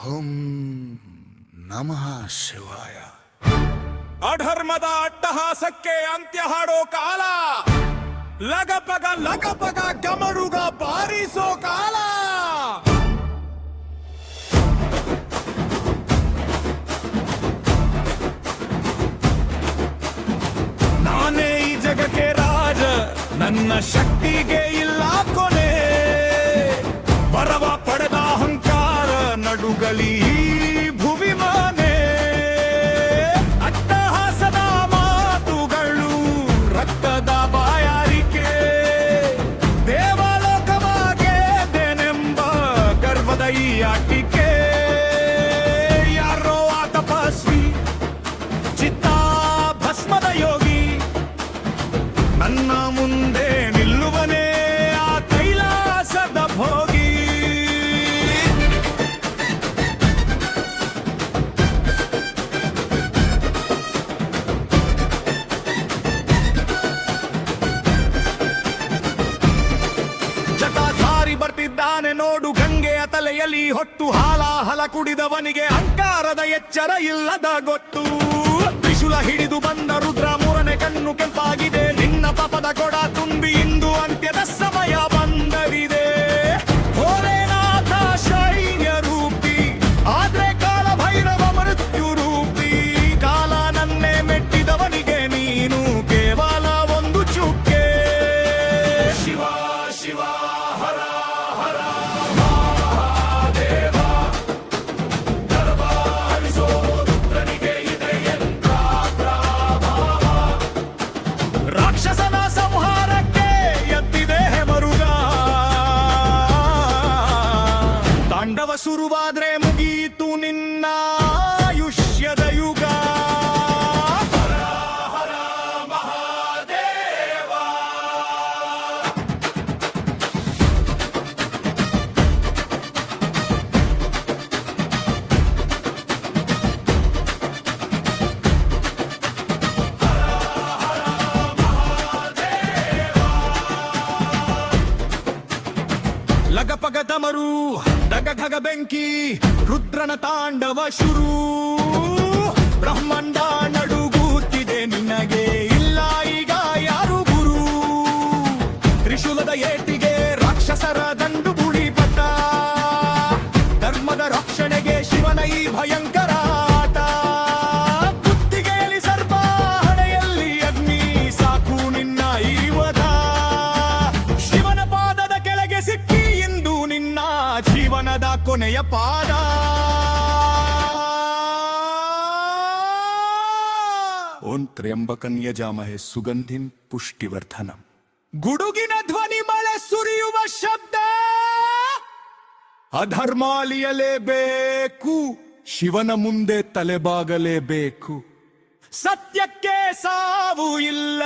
ಓಂ ನಮಃ ಶಿವಾಯ. ಅಧರ್ಮದ ಅಟ್ಟಹಾಸಕ್ಕೆ ಅಂತ್ಯ ಹಾಡೋ ಕಾಲ, ಲಗಪಗ ಲಗಪಗ ಗಮರುಗ ಬಾರಿಸೋ ಕಾಲ. ನಾನೇ ಈ ಜಗಕ್ಕೆ ರಾಜ, ನನ್ನ ಶಕ್ತಿಗೆ ಇಲ್ಲ ಕೊನೆ. ಬರವ ಪಡೆದ ಅಹಂಕಾರ ನಡುಗಲಿ ಭುವಿ ಮಾನೆ. ಅಟ್ಟಹಾಸದ ಮಾತುಗಳು, ರಕ್ತದ ಬಾಯಾರಿಕೆ, ದೇವಲೋಕವಾಗೆದೆನೆಂಬ ಗರ್ವದ ಈ ಆಟಿಕೆ. ಯಾರೋ ಆ ತಪಸ್ವಿ, ಚಿತ್ತ ಭಸ್ಮದ ಯೋಗಿ, ನನ್ನ ಮುಂದೆ ನಿಲ್ಲುವನೇ ಆ ಕೈಲಾಸದ ಭೋಗಿ. ಜಟಾಧಾರಿ ಬರ್ತಿದ್ದಾನೆ ನೋಡು, ಗಂಗೆಯ ತಲೆಯಲ್ಲಿ ಹೊಟ್ಟು ಹಾಲಾಹಲ ಕುಡಿದವನಿಗೆ ಅಹಂಕಾರದ ಎಚ್ಚರ ಇಲ್ಲದ ಗೊತ್ತು. ತ್ರಿಶೂಲ ಹಿಡಿದು ಬಂದ ರುದ್ರ ಮೂರನೇ ಕಣ್ಣು ಕೆಂಪಾಗಿದೆ. ನಿನ್ನ ಪಾಪದ ಕೊಡ ತುಂಬಿ ಇಂದು ಅಂತ್ಯದ ಸಮಯ ಬಂದರಿದೆ. ಭೋಲೆನಾಥ ಶೈನ್ಯ ರೂಪಿ, ಆದ್ರೆ ಕಾಲ ಭೈರವ ಮೃತ್ಯು ರೂಪಿ. ಕಾಲ ನನ್ನೇ ಮೆಟ್ಟಿದವನಿಗೆ ನೀನು ಕೇವಲ ಒಂದು ಚುಕ್ಕೆ. ಶಿವ ಶಿವ ಹರ ಹರ ಮಹಾದೇವ, ದರ್ಬಾರಿಸೋ ರುದ್ರನಿಗೆ ಇದೆ ಯಂತ್ರ ಪ್ರಭಾವ. ರಾಕ್ಷಸನ ಸಂಹಾರಕ್ಕೆ ಎತ್ತಿದೆ ಮರುಗ. ತಾಂಡವ ಶುರುವಾದ್ರೆ ಮುಗೀತು ನಿನ್ನ ಆಯುಷ್ಯದ ಯುಗ. ಹರ ಹರ ಮಹಾದೇವ. ಲಗಪಗ ದಮರು, ಢಗ ಬೆಂಕಿ, ರುದ್ರನ ತಾಂಡವ ಶುರು. ಬ್ರಹ್ಮಾಂಡ ನಡುಗುತ್ತಿದೆ ನಿನಗೆ, ಇಲ್ಲ ಈಗ ಯಾರು ಗುರು. ತ್ರಿಶೂಲದ ಏಟಿಗೆ ರಾಕ್ಷಸರ ದಂಡು ಬುಳಿಪಟ್ಟ. ಧರ್ಮದ ರಕ್ಷಣೆಗೆ ಶಿವನ ಈ ಭಯಂಕರ ಆಟ. ಕುತ್ತಿಗೆಯಲ್ಲಿ ಸರ್ಪ, ಹಣೆಯಲ್ಲಿ ಅಗ್ನಿ, ಸಾಕು ನಿನ್ನ ಈ ವಧ. ಶಿವನ ಪಾದದ ಕೆಳಗೆ ಸಿಕ್ಕಿ ಇಂದು ನಿನ್ನ ಜೀವನದ ಕೊನೆಯ ಪಾದ. ಓಂ ತ್ರ್ಯಂಬಕಂ ಯಜಾಮಹೇ ಸುಗಂಧಿಂ ಪುಷ್ಟಿವರ್ಧನಂ. ಗುಡುಗಿನ ಧ್ವನಿ, ಮಳೆ ಸುರಿಯುವ ಶಬ್ದ. ಅಧರ್ಮ ಅಲಿಯಲೇಬೇಕು, ಶಿವನ ಮುಂದೆ ತಲೆಬಾಗಲೇಬೇಕು. ಸತ್ಯಕ್ಕೆ ಸಾವು ಇಲ್ಲ.